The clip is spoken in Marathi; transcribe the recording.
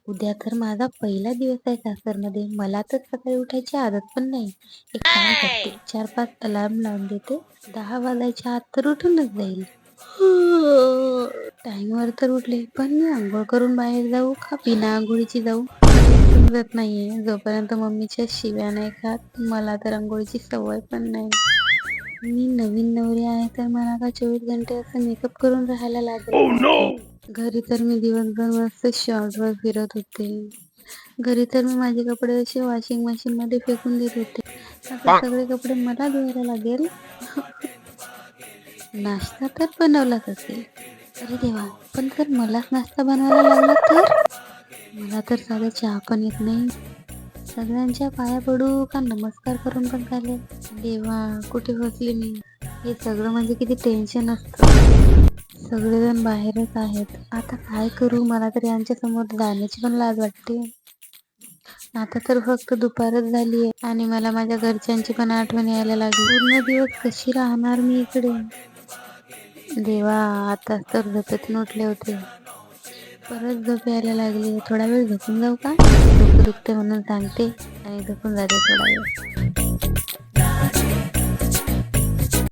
उद्या तर माझा पहिला दिवस आहे सासरमध्ये. मला तर सकाळी उठायची आदत पण नाही. एक काम करते, 4-5 अलार्म लावून देते. 10 वाजायच्या आत तर उठूनच जाईल. टाईमवर तर उठले, पण मी अंघोळ करून बाहेर जाऊ का बिना अंघोळीची जाऊ? काही समजत नाहीये. जोपर्यंत मम्मीच्या शिव्या नाही खात, मला तर अंघोळीची सवय पण नाही. मी नवीन नवरी आहे तर मला का 24 घंटे असं मेकअप करून राहायला लागेल. घरी तर मी दिवसभर मस्त शॉर्टवर फिरत होते. घरी तर मी माझे कपडे असे वॉशिंग मशीन मध्ये फेकून देत होते. आता सगळे कपडे मला धुवायला लागेल. नाश्ता तर बनवलाच असेल. अरे देवा! पण जर मलाच नाश्ता बनवायला लागला तर? मला तर साधा चहा पण येत नाही. सगळ्यांच्या पाया पडू का नमस्कार करून पण चालेल? देवा! कुठे फसले मी? हे सगळं म्हणजे किती टेन्शन असतं. सगळेजण बाहेरच आहेत. आता काय करू? मला तर यांच्या समोर जाण्याची पण लाज वाटते. आता तर फक्त दुपारच झालीये आणि मला माझ्या घरच्यांची पण आठवण यायला लागली. पूर्ण दिवस कशी राहणार मी इकडे? देवा! आताच तर झोपेतून उठले होते. परत झोप यायला लागली. थोडा वेळ झोपून जाऊ का? डोकं दुखते म्हणून सांगते आणि झोपून जाते थोडा वेळ.